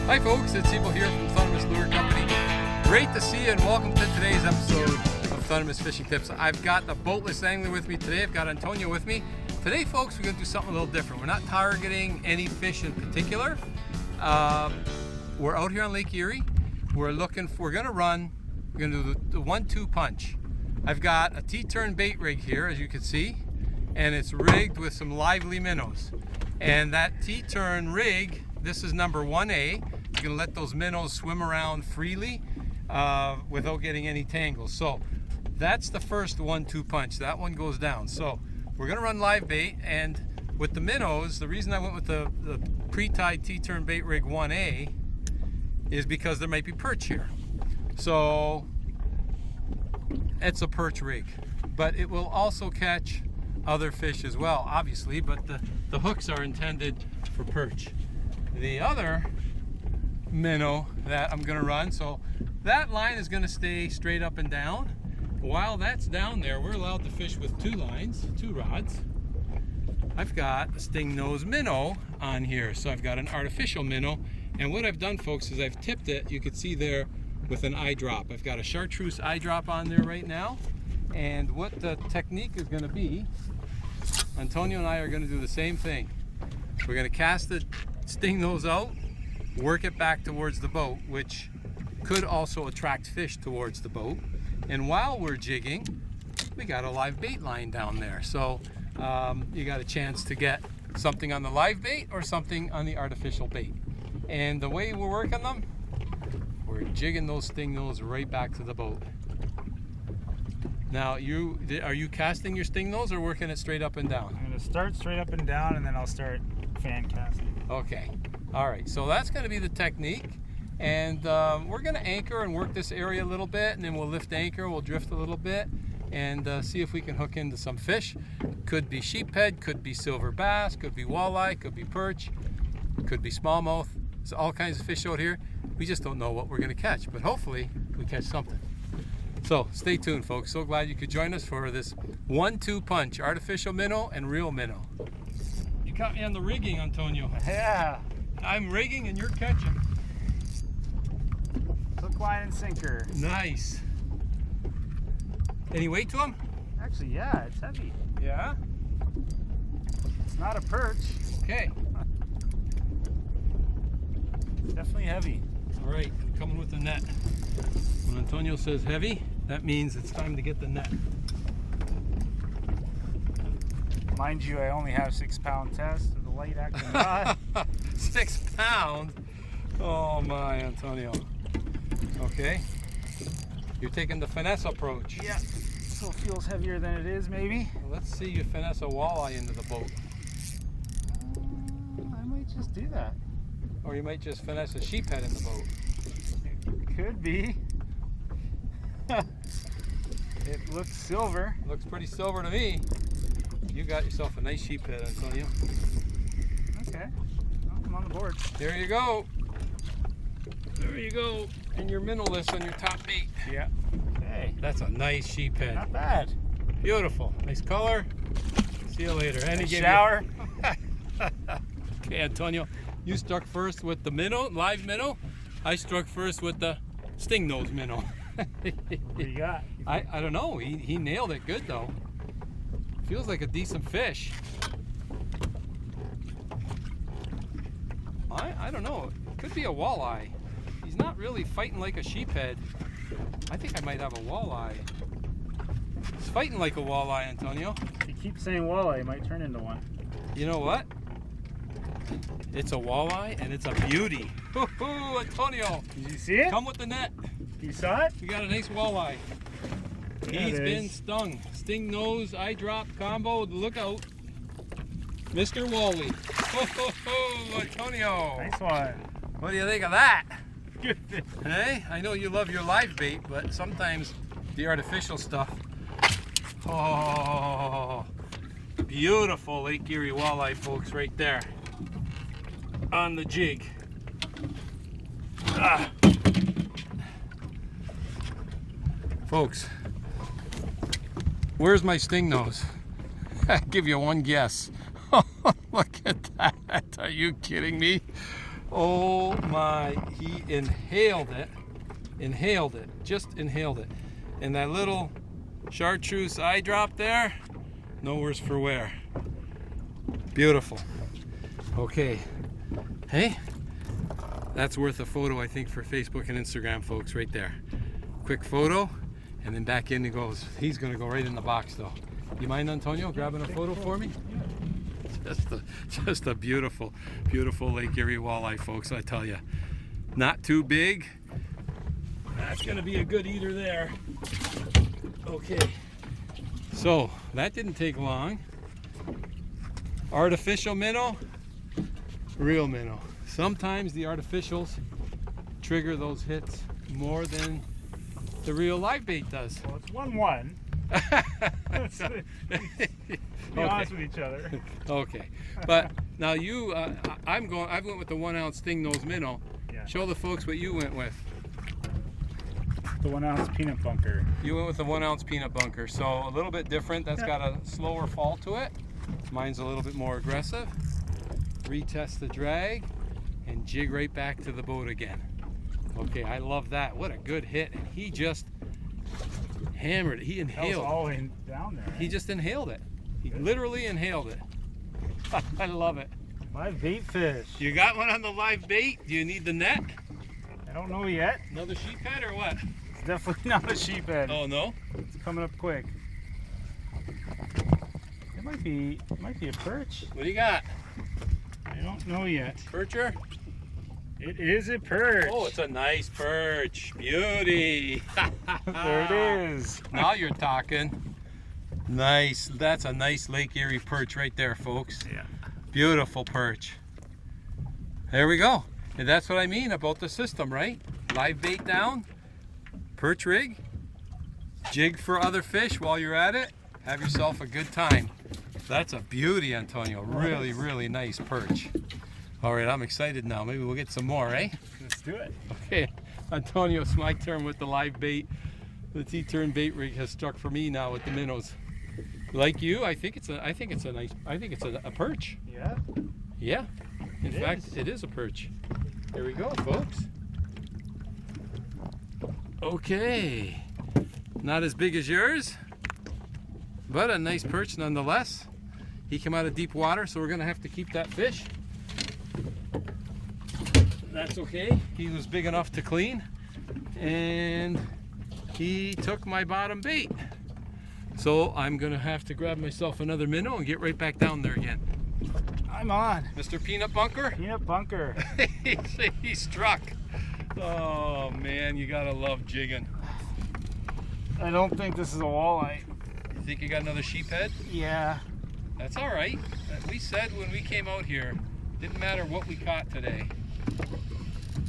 Hi folks, it's Evil here from Thundermist Lure Company. Great to see you and welcome to today's episode of Thundermist Fishing Tips. I've got the boatless angler with me today. I've got Antonio with me. Today folks, we're going to do something a little different. We're not targeting any fish in particular. We're out here on Lake Erie. We're going to do the 1-2 punch. I've got a T-turn bait rig here, as you can see, and it's rigged with some lively minnows. And that T-turn rig, this is number 1A. You're gonna let those minnows swim around freely without getting any tangles. So that's the first 1-2 punch. That one goes down. So we're gonna run live bait, and with the minnows, the reason I went with the pre-tied T-turn bait rig 1A is because there might be perch here. So it's a perch rig, but it will also catch other fish as well, obviously, but the hooks are intended for perch. The other minnow that I'm gonna run, so that line is gonna stay straight up and down. While that's down there, we're allowed to fish with 2 lines, 2 rods. I've got a Stingnose minnow on here, so I've got an artificial minnow, and what I've done, folks, is I've tipped it, you can see there, with an eyedrop. I've got a chartreuse eyedrop on there right now, and what the technique is going to be, Antonio and I are going to do the same thing. We're going to cast the Stingnose out, work it back towards the boat, which could also attract fish towards the boat, and while we're jigging, we got a live bait line down there, so you got a chance to get something on the live bait or something on the artificial bait. And the way we're working them, we're jigging those Stingnose right back to the boat. Now, are you casting your Stingnose or working it straight up and down? I'm going to start straight up and down, and then I'll start fan casting. Okay. All right. So that's going to be the technique. And we're going to anchor and work this area a little bit, and then we'll lift anchor, we'll drift a little bit, and see if we can hook into some fish. Could be sheephead, could be silver bass, could be walleye, could be perch, could be smallmouth. There's all kinds of fish out here. We just don't know what we're going to catch, but hopefully we catch something. So stay tuned, folks. So glad you could join us for this 1-2 punch, artificial minnow and real minnow. You caught me on the rigging, Antonio. Yeah. I'm rigging and you're catching. Hook, line, and sinker. Nice. Any weight to them? Actually, yeah, it's heavy. Yeah? It's not a perch. Okay. It's definitely heavy. All right, I'm coming with the net. When Antonio says heavy, that means it's time to get the net. Mind you, I only have 6-pound test of the light acting rod. 6 pounds? Oh my, Antonio. Okay. You're taking the finesse approach. Yeah. So it feels heavier than it is, maybe. Well, let's see you finesse a walleye into the boat. I might just do that. Or you might just finesse a sheephead in the boat. It could be. It looks silver. Looks pretty silver to me. You got yourself a nice sheephead, Antonio. Okay. Well, I'm on the board. There you go. There you go. And your minnowless on your top bait. Yeah. Hey. That's a nice sheephead. Not bad. Beautiful. Nice color. See you later. And Nice shower. Okay, Antonio. You struck first with the minnow, live minnow. I struck first with the Stingnose minnow. What you got? I don't know. He nailed it good though. Feels like a decent fish. I don't know. It could be a walleye. He's not really fighting like a sheephead. I think I might have a walleye. He's fighting like a walleye, Antonio. If you keep saying walleye, it might turn into one. You know what? It's a walleye and it's a beauty. Woohoo, Antonio! Did you see it? Come with the net. You saw it? We got a nice walleye. Yeah, He's been stung. Stingnose eyedrop combo. Look out, Mr. Wally. Oh, Antonio! Nice one. What do you think of that? Good. Hey, I know you love your live bait, but sometimes the artificial stuff. Oh, beautiful Lake Erie walleye, folks, right there on the jig. Folks, where's my Stingnose? I'll give you one guess. Look at that. Are you kidding me? Oh my, he inhaled it. Just inhaled it. And that little chartreuse eye drop there, no worse for wear. Beautiful. Okay. Hey, that's worth a photo, I think, for Facebook and Instagram, folks, right there. Quick photo, and then back in he goes. He's gonna go right in the box though. You mind, Antonio, grabbing a photo for me? Just a beautiful, beautiful Lake Erie walleye, folks, I tell you. Not too big. That's gonna be a good eater there. Okay. So, that didn't take long. Artificial minnow, real minnow. Sometimes the artificials trigger those hits more than the real live bait does. Well, it's 1-1. Let's be honest with each other. Okay, but now you, I went with the 1 ounce Stingnose minnow. Yeah. Show the folks what you went with. The 1 ounce peanut bunker. You went with the 1 ounce peanut bunker, so a little bit different. That's got a slower fall to it. Mine's a little bit more aggressive. Retest the drag and jig right back to the boat again. Okay, I love that. What a good hit. And he just hammered it. He inhaled it. That was all in down there. He just inhaled it. He literally inhaled it. I love it. Live bait fish. You got one on the live bait? Do you need the net? I don't know yet. Another sheephead or what? It's definitely not a sheephead. Oh no? It's coming up quick. It might be a perch. What do you got? I don't know yet. Percher? It is a perch. Oh, it's a nice perch. Beauty. There it is. Now you're talking. Nice. That's a nice Lake Erie perch right there, folks. Yeah. Beautiful perch. There we go. And that's what I mean about the system, right? Live bait down, perch rig, jig for other fish while you're at it. Have yourself a good time. That's a beauty, Antonio. Really, really nice perch. All right, I'm excited now. Maybe we'll get some more, eh? Let's do it. Okay, Antonio, it's my turn with the live bait. The T-turn bait rig has struck for me now with the minnows. Like you, I think it's a perch. Yeah. Yeah. In fact, it is a perch. Here we go, folks. Okay. Not as big as yours, but a nice perch nonetheless. He came out of deep water, so we're gonna have to keep that fish. That's okay. He was big enough to clean, and he took my bottom bait. So I'm gonna have to grab myself another minnow and get right back down there again. I'm on. Mr. Peanut Bunker? Peanut bunker. He struck. Oh man, you gotta love jigging. I don't think this is a walleye. You think you got another sheephead? Yeah. That's all right. We said when we came out here, didn't matter what we caught today,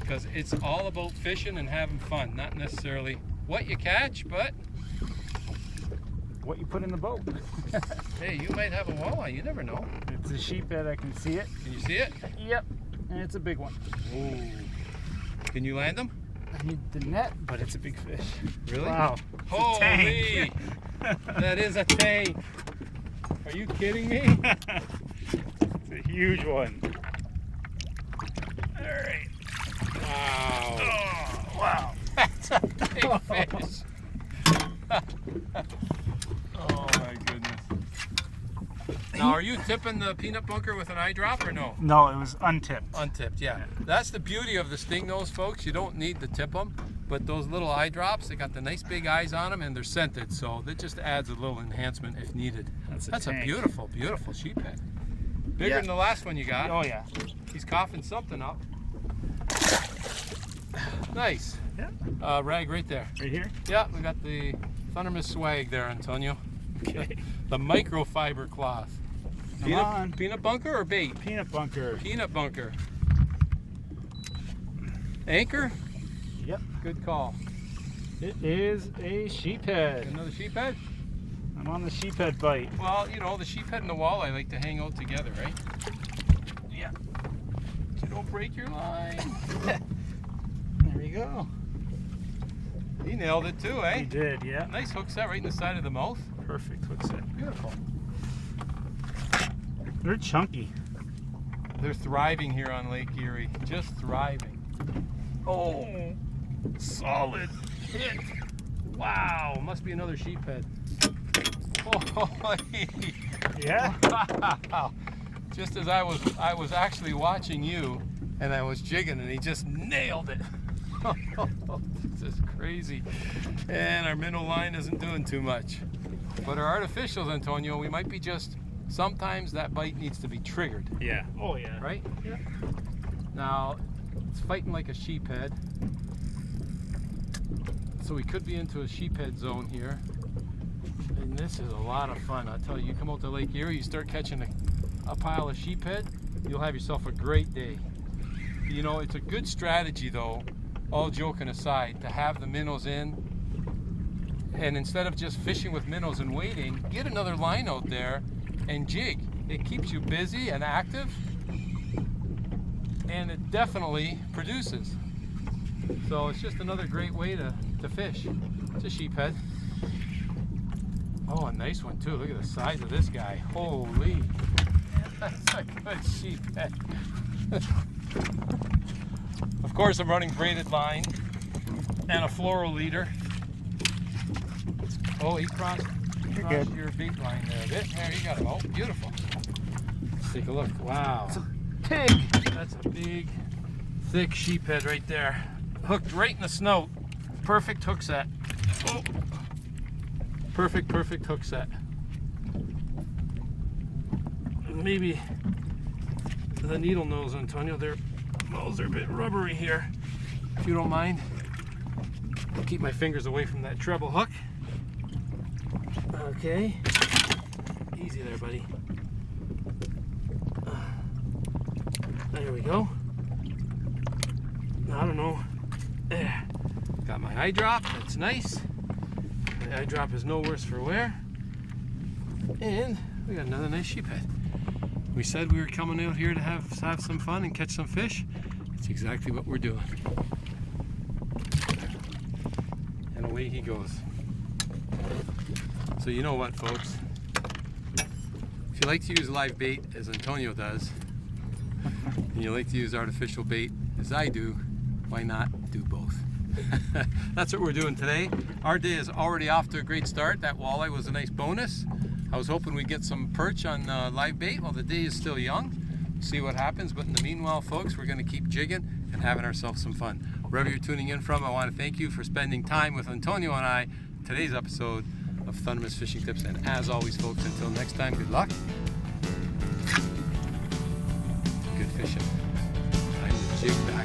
because it's all about fishing and having fun, not necessarily what you catch, but What you put in the boat. hey, you might have a walleye. You never know. It's a sheephead. I can see it. Can you see it? Yep. And it's a big one. Ooh. Can you land them? I need the net, but it's a big fish. Really? Wow. It's a Holy! That is a tank. Are you kidding me? It's a huge one. All right. Wow. Oh, wow. That's a big fish. Oh my goodness. Now, are you tipping the peanut bunker with an eye drop or no? No, it was untipped. Untipped, yeah. That's the beauty of the Stingnose, folks. You don't need to tip them, but those little eye drops, they got the nice big eyes on them and they're scented, so that just adds a little enhancement if needed. That's a beautiful, beautiful sheephead. Bigger than the last one you got. Oh yeah. He's coughing something up. Nice. Yeah. Rag right there. Right here? Yeah, we got the Thundermist swag there, Antonio. Okay. The microfiber cloth. Come on. Peanut bunker or bait? Peanut bunker. Peanut bunker. Anchor? Yep. Good call. It is a sheephead. Another sheephead? I'm on the sheephead bite. Well, you know, the sheephead and the walleye like to hang out together, right? Yeah. So don't break your line. There you go. He nailed it too, eh? He did, yeah. Nice hook set right in the side of the mouth. Perfect hook set. Beautiful. They're chunky. They're thriving here on Lake Erie, just thriving. Oh, solid hit. Wow, must be another sheephead. Oh, Yeah? wow. Just as I was actually watching you, and I was jigging, and he just nailed it. This is crazy. And our minnow line isn't doing too much. But our artificials, Antonio, we might be just, sometimes that bite needs to be triggered. Yeah. Oh, yeah. Right? Yeah. Now, it's fighting like a sheephead. So we could be into a sheephead zone here. And this is a lot of fun. I tell you, you come out to Lake Erie, you start catching a pile of sheephead, you'll have yourself a great day. You know, it's a good strategy though, all joking aside, to have the minnows in, and instead of just fishing with minnows and waiting, get another line out there and jig. It keeps you busy and active, and it definitely produces. So it's just another great way to fish. It's a sheephead. Oh, a nice one too. Look at the size of this guy. Holy, that's a good sheephead. Of course, I'm running braided line and a floral leader. Oh, he crossed your bait line there a bit. There, you got him. Oh, beautiful. Let's take a look. Wow. It's a pig. That's a big, thick sheephead right there. Hooked right in the snout. Perfect hook set. Oh. Perfect hook set. Maybe the needle nose, Antonio, their nose are a bit rubbery here. If you don't mind, I'll keep my fingers away from that treble hook. Okay. Easy there, buddy. There we go. I don't know. There. Got my eye drop. That's nice. The eye drop is no worse for wear. And we got another nice sheephead. We said we were coming out here to have some fun and catch some fish. That's exactly what we're doing. And away he goes. So you know what, folks? If you like to use live bait as Antonio does, and you like to use artificial bait as I do, why not do both? That's what we're doing today. Our day is already off to a great start. That walleye was a nice bonus. I was hoping we'd get some perch on live bait. Well, the day is still young. See what happens. But in the meanwhile, folks, we're going to keep jigging and having ourselves some fun. Wherever you're tuning in from, I want to thank you for spending time with Antonio and I today's episode of Thundermist Fishing Tips. And as always, folks, until next time, good luck. Good fishing. Time to jig back.